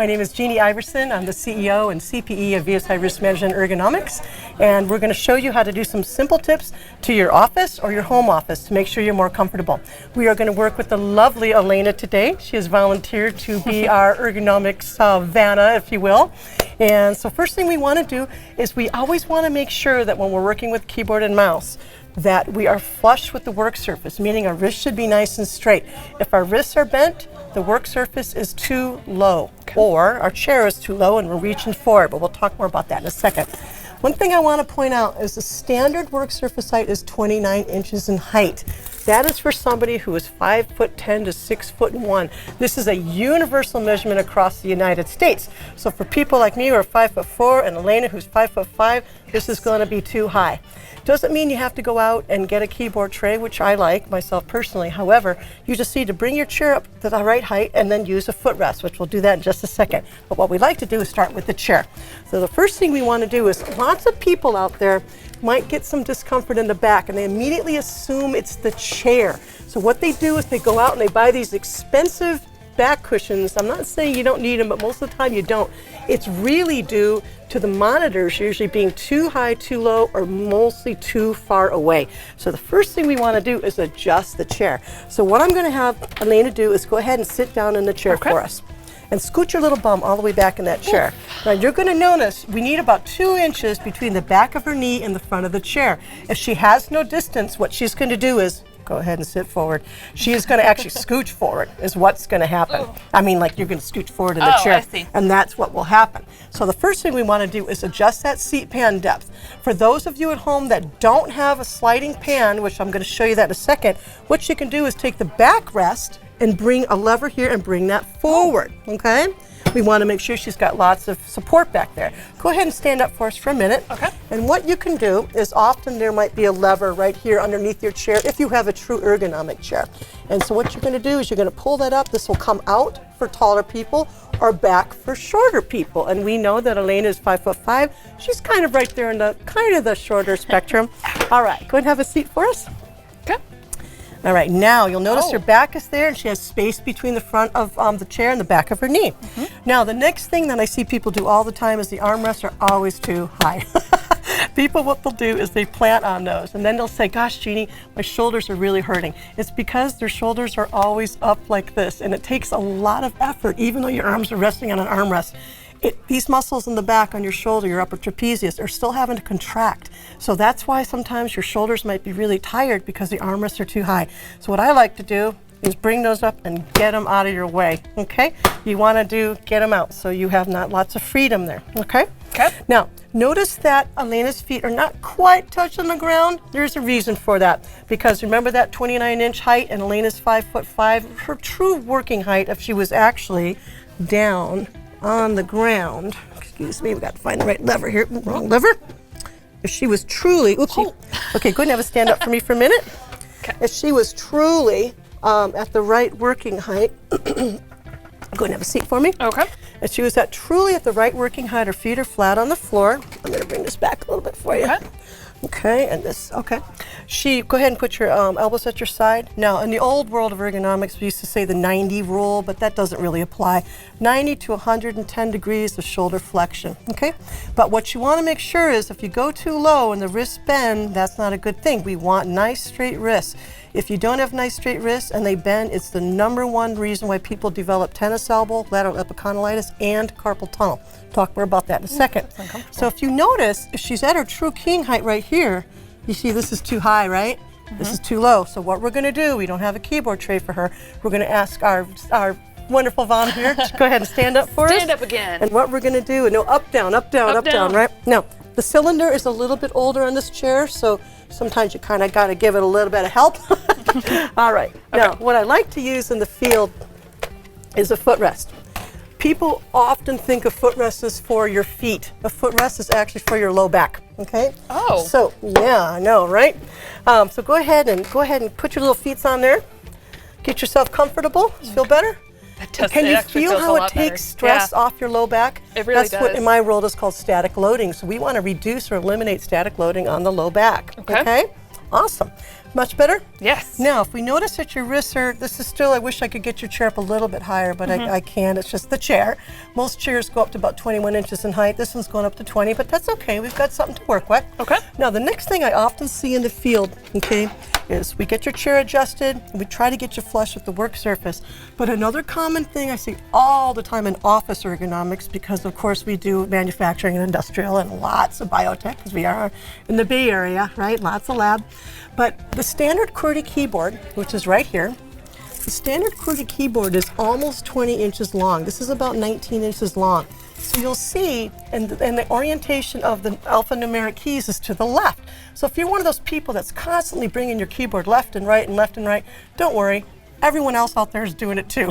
My name is Jeannie Iverson. I'm the CEO and CPE of VSI Risk Management Ergonomics, and we're going to show you how to do some simple tips to your office or your home office to make sure you're more comfortable. We are going to work with the lovely Elena today. She has volunteered to be our ergonomics Vanna, if you will. And so first thing we want to do is we always want to make sure that when we're working with keyboard and mouse, that we are flush with the work surface, meaning our wrists should be nice and straight. If our wrists are bent, the work surface is too low, or our chair is too low and we're reaching forward, but we'll talk more about that in a second. One thing I want to point out is the standard work surface height is 29 inches in height. That is for somebody who is 5'10" to 6'1". This is a universal measurement across the United States. So for people like me who are 5'4" and Elena who's 5'5", this is going to be too high. Doesn't mean you have to go out and get a keyboard tray, which I like myself personally. However, you just need to bring your chair up to the right height and then use a footrest, which we'll do that in just a second. But what we like to do is start with the chair. So the first thing we want to do is, lots of people out there might get some discomfort in the back and they immediately assume it's the chair. So what they do is they go out and they buy these expensive back cushions. I'm not saying you don't need them, but most of the time you don't. It's really due to the monitors usually being too high, too low, or mostly too far away. So the first thing we want to do is adjust the chair. So what I'm going to have Elena do is go ahead and sit down in the chair for us. And scoot your little bum all the way back in that chair. Now you're going to notice we need about 2 inches between the back of her knee and the front of the chair. If she has no distance, what she's going to do is go ahead and sit forward. She is going to actually scooch forward is what's going to happen. I mean, like you're going to scooch forward in the chair. I see. And that's what will happen. So the first thing we want to do is adjust that seat pan depth. For those of you at home that don't have a sliding pan, which I'm going to show you that in a second, what you can do is take the backrest and bring a lever here and bring that forward, okay? We want to make sure she's got lots of support back there. Go ahead and stand up for us for a minute. Okay. And what you can do is often there might be a lever right here underneath your chair if you have a true ergonomic chair. And so what you're going to do is you're going to pull that up. This will come out for taller people or back for shorter people. And we know that Elena is 5'5". She's kind of right there in the shorter spectrum. All right, go ahead and have a seat for us. Okay. All right, now you'll notice her back is there and she has space between the front of the chair and the back of her knee. Now the next thing that I see people do all the time is the armrests are always too high. People, what they'll do is they plant on those and then they'll say, gosh, Jeannie, my shoulders are really hurting. It's because their shoulders are always up like this and it takes a lot of effort, even though your arms are resting on an armrest. These muscles in the back on your shoulder, your upper trapezius, are still having to contract. So that's why sometimes your shoulders might be really tired because the armrests are too high. So what I like to do is bring those up and get them out of your way, okay? You want to get them out so you have not lots of freedom there, okay? Okay. Now, notice that Elena's feet are not quite touching the ground. There's a reason for that, because remember that 29-inch height and Elena's 5'5", her true working height, if she was actually down on the ground, excuse me, we got to find the right lever here, wrong lever. If she was truly, okay, go ahead and have a stand up for me for a minute. Okay. If she was truly at the right working height, go ahead and have a seat for me. Okay. If she was truly at the right working height, her feet are flat on the floor. I'm going to bring this back a little bit for you. Okay. Okay, and this, okay. Go ahead and put your elbows at your side. Now, in the old world of ergonomics, we used to say the 90 rule, but that doesn't really apply. 90 to 110 degrees of shoulder flexion, okay? But what you want to make sure is if you go too low and the wrists bend, that's not a good thing. We want nice straight wrists. If you don't have nice straight wrists and they bend, it's the #1 reason why people develop tennis elbow, lateral epicondylitis, and carpal tunnel. Talk more about that in a second. So if you notice, if she's at her true king height right here, you see this is too high, right? This is too low. So what we're going to do, we don't have a keyboard tray for her. We're going to ask our wonderful volunteer to go ahead and stand up for us. Stand up again. And what we're going to do, no, up, down, up, down, up, down, right? Now, the cylinder is a little bit older on this chair, so sometimes you kind of got to give it a little bit of help. All right. Now, what I like to use in the field is a footrest. People often think a footrest is for your feet. A footrest is actually for your low back, okay? Oh. So, yeah, I know, right? So go ahead and put your little feet on there. Get yourself comfortable. Does it feel better? It does. Can you feel how it takes stress off your low back? It really does. That's what in my world is called static loading. So we want to reduce or eliminate static loading on the low back. Okay? Awesome. Much better? Yes. Now, if we notice that your wrists are, this is still, I wish I could get your chair up a little bit higher, but I can't. It's just the chair. Most chairs go up to about 21 inches in height. This one's going up to 20, but that's okay. We've got something to work with. Okay. Now, the next thing I often see in the field, okay, is we get your chair adjusted, and we try to get you flush with the work surface. But another common thing I see all the time in office ergonomics, because of course we do manufacturing and industrial and lots of biotech, because we are in the Bay Area, right? Lots of lab. But the standard QWERTY keyboard, which is right here, the standard QWERTY keyboard is almost 20 inches long. This is about 19 inches long. So you'll see, and the orientation of the alphanumeric keys is to the left. So if you're one of those people that's constantly bringing your keyboard left and right and left and right, don't worry. Everyone else out there is doing it too,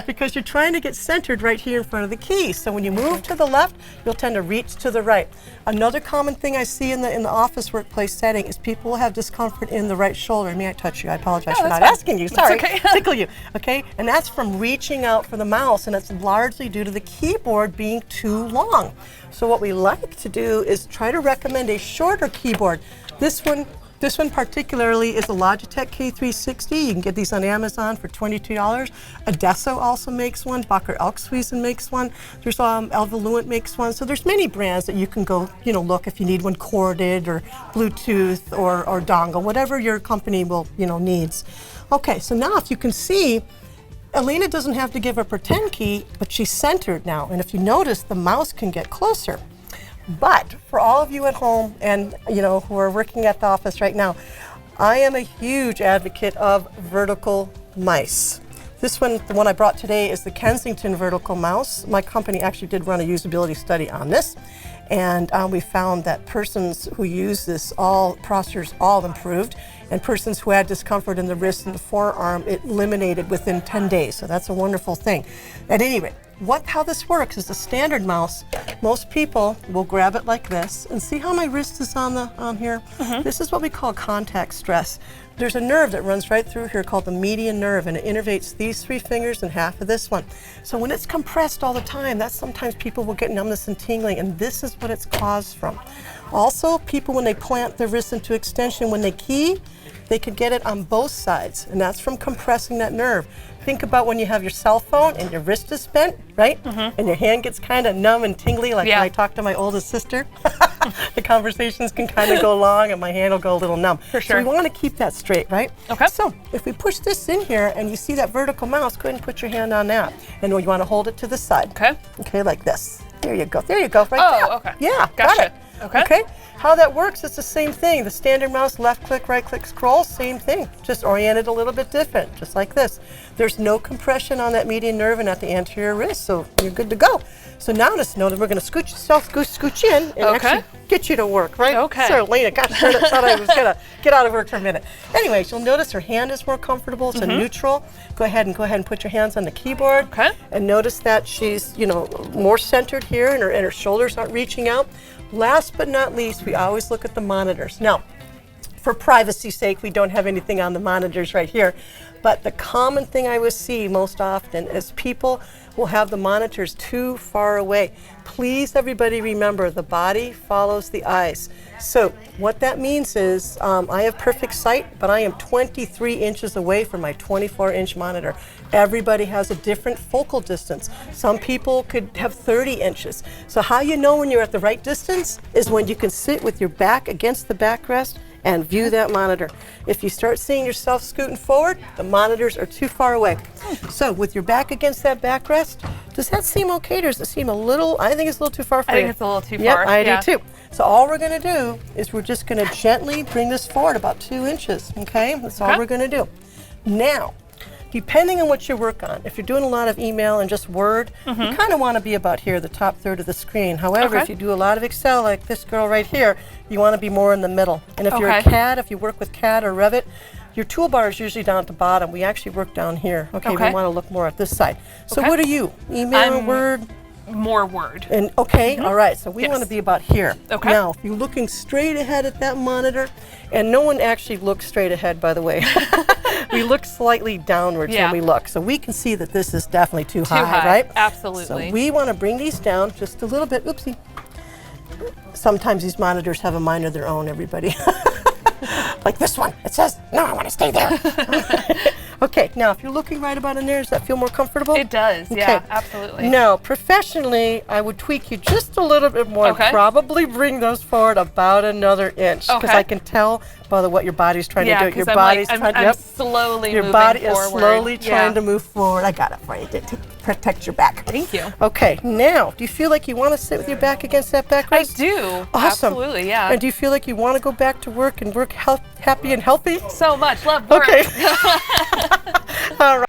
because you're trying to get centered right here in front of the key. So when you move to the left, you'll tend to reach to the right. Another common thing I see in the office workplace setting is people will have discomfort in the right shoulder. May I touch you? I apologize for not asking you. Sorry, okay. tickle you. Okay, and that's from reaching out for the mouse, and it's largely due to the keyboard being too long. So what we like to do is try to recommend a shorter keyboard. This one particularly is a Logitech K360. You can get these on Amazon for $22. Adesso also makes one. Bacher Elkshuizen makes one. There's Elvaluent makes one. So there's many brands that you can go, look if you need one corded or Bluetooth or dongle, whatever your company will, needs. Okay, so now if you can see, Elena doesn't have to give up her 10 key, but she's centered now. And if you notice, the mouse can get closer. But for all of you at home and who are working at the office right now, I am a huge advocate of vertical mice. This one, the one I brought today, is the Kensington vertical mouse. My company actually did run a usability study on this, and we found that persons who use this, postures all improved, and persons who had discomfort in the wrist and the forearm, it eliminated within 10 days. So that's a wonderful thing. At any rate, how this works is the standard mouse. Most people will grab it like this, and see how my wrist is on here? This is what we call contact stress. There's a nerve that runs right through here called the median nerve, and it innervates these 3 fingers and half of this one. So when it's compressed all the time, that's sometimes people will get numbness and tingling, and this is what it's caused from. Also, people, when they plant their wrist into extension, when they key, they could get it on both sides, and that's from compressing that nerve. Think about when you have your cell phone and your wrist is bent, right? And your hand gets kind of numb and tingly, like when I talk to my oldest sister. The conversations can kind of go long and my hand will go a little numb. For sure. So we want to keep that straight, right? Okay. So if we push this in here and you see that vertical mouse, go ahead and put your hand on that. And you want to hold it to the side. Okay. Okay, like this. There you go. There you go. Right there. Okay. Yeah, Gotcha. got it. Okay. Okay. How that works, it's the same thing. The standard mouse, left click, right click, scroll, same thing. Just oriented a little bit different, just like this. There's no compression on that median nerve and at the anterior wrist, so you're good to go. So now just know that we're going to scooch you in and actually get you to work, right? Okay. So Lena, gosh, I thought I was going to get out of work for a minute. Anyways, you'll notice her hand is more comfortable. It's a neutral. Go ahead and put your hands on the keyboard. Okay. And notice that she's, more centered here and her shoulders aren't reaching out. Last but not least, we always look at the monitors. Now, for privacy's sake, we don't have anything on the monitors right here, but the common thing I would see most often is people will have the monitors too far away. Please, everybody, remember the body follows the eyes. So what that means is I have perfect sight, but I am 23 inches away from my 24-inch monitor. Everybody has a different focal distance. Some people could have 30 inches. So how you know when you're at the right distance is when you can sit with your back against the backrest and view that monitor. If you start seeing yourself scooting forward, the monitors are too far away. So with your back against that backrest, does that seem okay, or does it seem a little, I think it's a little too far for you. I think it's a little too yep, far. I do too. So all we're gonna do is we're just gonna gently bring this forward about 2 inches, okay? That's all we're gonna do. Now, depending on what you work on, if you're doing a lot of email and just Word, you kind of want to be about here, the top third of the screen. However, if you do a lot of Excel, like this girl right here, you want to be more in the middle. And if you're a CAD, if you work with CAD or Revit, your toolbar is usually down at the bottom. We actually work down here. Okay, we want to look more at this side. So what are you? Email or Word? More Word. And all right, so we want to be about here. Okay. Now, if you're looking straight ahead at that monitor, and no one actually looks straight ahead, by the way. We look slightly downwards when we look. So we can see that this is definitely too high, right? Absolutely. So we want to bring these down just a little bit. Oopsie. Sometimes these monitors have a mind of their own, everybody. like this one. It says, no, I want to stay there. Okay, now if you're looking right about in there, does that feel more comfortable? It does, Okay. yeah, absolutely. Now, professionally, I would tweak you just a little bit more. Okay. Probably bring those forward about another inch, because Okay. I can tell by what your body's trying to do. Your because body's I'm trying. I'm slowly Your moving body forward. is slowly trying Yeah. to move forward. I got it for you to protect your back. Thank you. Okay, now, do you feel like you want to sit with your back against that I backrest? do. Awesome. Absolutely, yeah. And do you feel like you want to go back to work and work happy and healthy? So much. Love work. Okay. All right.